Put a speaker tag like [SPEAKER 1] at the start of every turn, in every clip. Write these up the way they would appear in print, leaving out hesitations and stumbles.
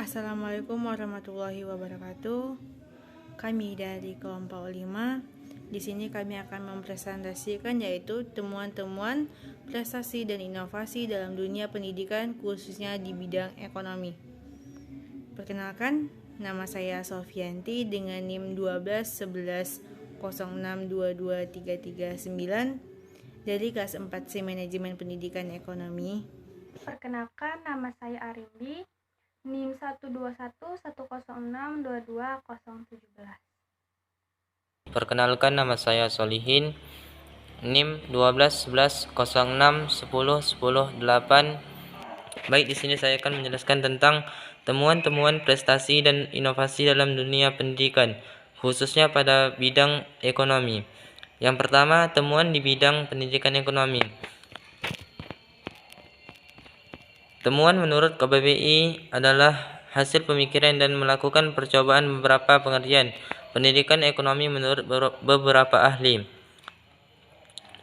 [SPEAKER 1] Assalamualaikum warahmatullahi wabarakatuh. Kami dari kelompok 5. Di sini kami akan mempresentasikan yaitu temuan-temuan, prestasi dan inovasi dalam dunia pendidikan khususnya di bidang ekonomi. Perkenalkan, nama saya Sofianti dengan NIM 12 11 06 22 339 dari kelas 4C Manajemen Pendidikan Ekonomi.
[SPEAKER 2] Perkenalkan, nama saya Arimbi, NIM 12110622017.
[SPEAKER 3] Perkenalkan, nama saya Solihin, NIM 12 11 06 10 10 8. Baik, di sini saya akan menjelaskan tentang temuan-temuan prestasi dan inovasi dalam dunia pendidikan, khususnya pada bidang ekonomi. Yang pertama, temuan di bidang pendidikan ekonomi. Temuan menurut KBBI adalah hasil pemikiran dan melakukan percobaan beberapa pengertian pendidikan ekonomi menurut beberapa ahli.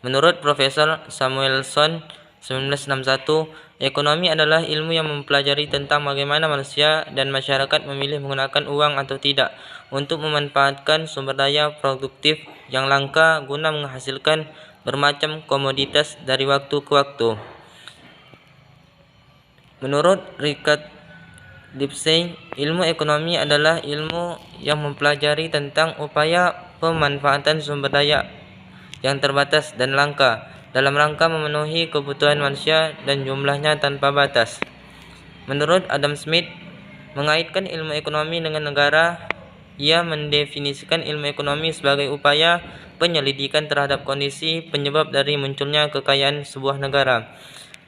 [SPEAKER 3] Menurut Profesor Samuelson 1961, ekonomi adalah ilmu yang mempelajari tentang bagaimana manusia dan masyarakat memilih menggunakan uang atau tidak untuk memanfaatkan sumber daya produktif yang langka guna menghasilkan bermacam komoditas dari waktu ke waktu. Menurut Richard Lipsey, ilmu ekonomi adalah ilmu yang mempelajari tentang upaya pemanfaatan sumber daya yang terbatas dan langka dalam rangka memenuhi kebutuhan manusia dan jumlahnya tanpa batas. Menurut Adam Smith, mengaitkan ilmu ekonomi dengan negara, ia mendefinisikan ilmu ekonomi sebagai upaya penyelidikan terhadap kondisi penyebab dari munculnya kekayaan sebuah negara.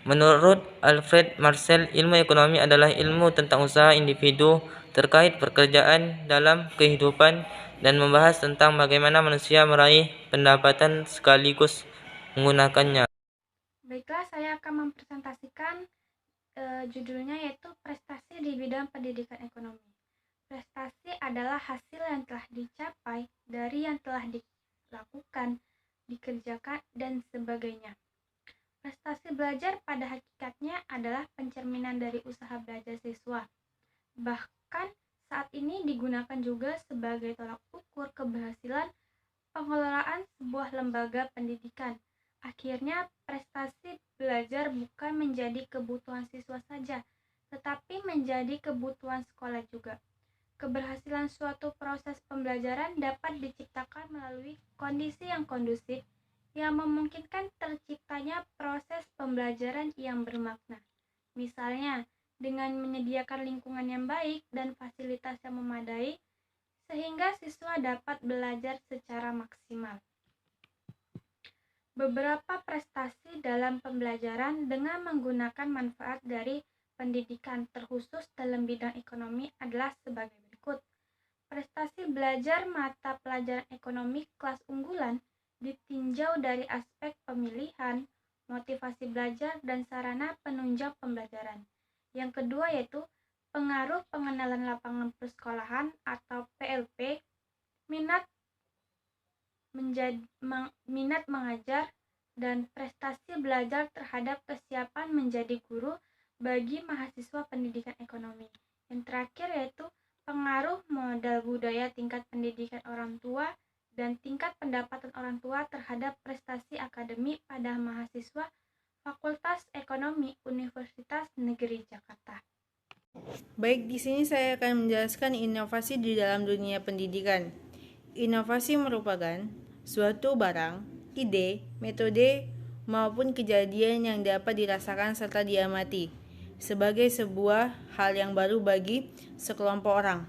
[SPEAKER 3] Menurut Alfred Marcel, ilmu ekonomi adalah ilmu tentang usaha individu terkait pekerjaan dalam kehidupan dan membahas tentang bagaimana manusia meraih pendapatan sekaligus menggunakannya.
[SPEAKER 2] Baiklah, saya akan mempresentasikan judulnya yaitu prestasi di bidang pendidikan ekonomi. Prestasi adalah hasil yang telah dicapai dari yang telah dilakukan, dikerjakan, dan sebagainya. Prestasi belajar pada hakikatnya adalah pencerminan dari usaha belajar siswa. Bahkan saat ini digunakan juga sebagai tolak ukur keberhasilan pengelolaan sebuah lembaga pendidikan. Akhirnya, prestasi belajar bukan menjadi kebutuhan siswa saja, tetapi menjadi kebutuhan sekolah juga. Keberhasilan suatu proses pembelajaran dapat diciptakan melalui kondisi yang kondusif yang memungkinkan terciptanya proses pembelajaran yang bermakna. Misalnya, dengan menyediakan lingkungan yang baik dan fasilitas yang memadai, sehingga siswa dapat belajar secara maksimal. Beberapa prestasi dalam pembelajaran dengan menggunakan manfaat dari pendidikan terkhusus dalam bidang ekonomi adalah sebagai berikut. Prestasi belajar mata pelajaran ekonomi kelas unggulan ditinjau dari aspek pemilihan, motivasi belajar, dan sarana penunjang pembelajaran. Yang kedua yaitu pengaruh pengenalan lapangan persekolahan atau PLP, minat mengajar, dan prestasi belajar terhadap kesiapan menjadi guru bagi mahasiswa pendidikan ekonomi. Yang terakhir yaitu pengaruh modal budaya tingkat pendidikan orang tua dan tingkat pendapatan orang tua terhadap prestasi akademik pada mahasiswa Fakultas Ekonomi Universitas Negeri Jakarta.
[SPEAKER 1] Baik, di sini saya akan menjelaskan inovasi di dalam dunia pendidikan. Inovasi merupakan suatu barang, ide, metode, maupun kejadian yang dapat dirasakan serta diamati sebagai sebuah hal yang baru bagi sekelompok orang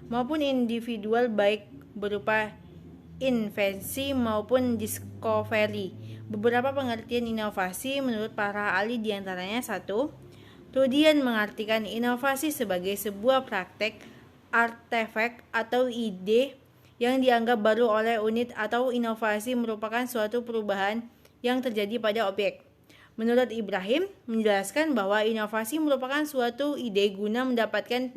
[SPEAKER 1] maupun individual, baik berupa invensi maupun discovery. Beberapa pengertian inovasi menurut para ahli diantaranya: 1. Rudian mengartikan inovasi sebagai sebuah praktek, artefak, atau ide yang dianggap baru oleh unit, atau inovasi merupakan suatu perubahan yang terjadi pada objek. Menurut Ibrahim, menjelaskan bahwa inovasi merupakan suatu ide guna mendapatkan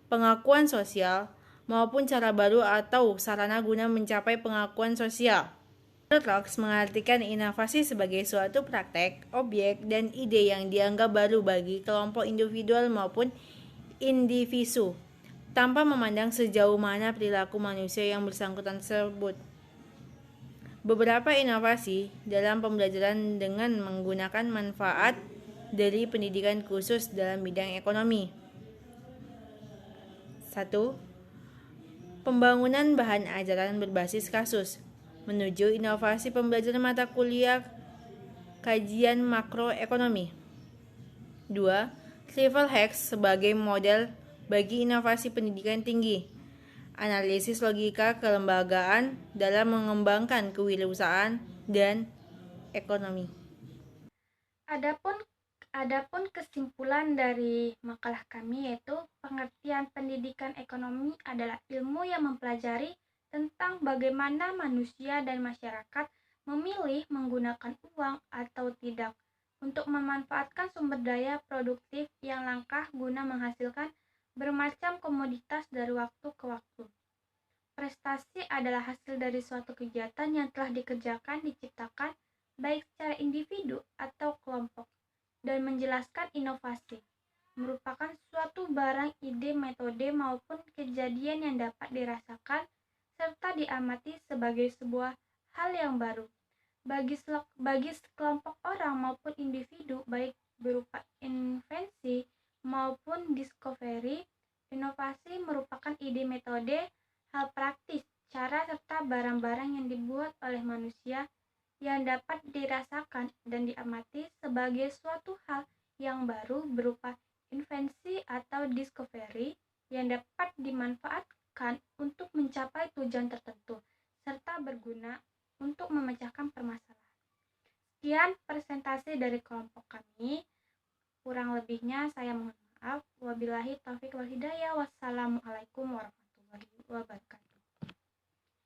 [SPEAKER 1] pengakuan sosial, maupun cara baru atau sarana guna mencapai pengakuan sosial. Menurut Locke, mengartikan inovasi sebagai suatu praktek, objek, dan ide yang dianggap baru bagi kelompok individual maupun individu tanpa memandang sejauh mana perilaku manusia yang bersangkutan tersebut. Beberapa inovasi dalam pembelajaran dengan menggunakan manfaat dari pendidikan khusus dalam bidang ekonomi. 1. Pembangunan bahan ajaran berbasis kasus menuju inovasi pembelajaran mata kuliah kajian makroekonomi. 2. Civil Hacks sebagai model bagi inovasi pendidikan tinggi. Analisis logika kelembagaan dalam mengembangkan kewirausahaan dan ekonomi.
[SPEAKER 2] Adapun kesimpulan dari makalah kami yaitu pengertian pendidikan ekonomi adalah ilmu yang mempelajari tentang bagaimana manusia dan masyarakat memilih menggunakan uang atau tidak untuk memanfaatkan sumber daya produktif yang langka guna menghasilkan bermacam komoditas dari waktu ke waktu. Prestasi adalah hasil dari suatu kegiatan yang telah dikerjakan, diciptakan, baik secara individu atau kelompok, dan menjelaskan inovasi, merupakan suatu barang, ide, metode, maupun kejadian yang dapat dirasakan serta diamati sebagai sebuah hal yang baru. Bagi sekelompok orang maupun individu, baik berupa invensi maupun discovery, inovasi merupakan ide, metode, hal praktis, cara serta barang-barang yang dibuat oleh manusia yang dapat dirasakan dan diamati sebagai suatu hal yang baru berupa invensi atau discovery yang dapat dimanfaatkan untuk mencapai tujuan tertentu serta berguna untuk memecahkan permasalahan. Sekian presentasi dari kelompok kami. Kurang lebihnya saya mohon maaf. Wabillahi taufiq wal hidayah. Wassalamualaikum warahmatullahi wabarakatuh.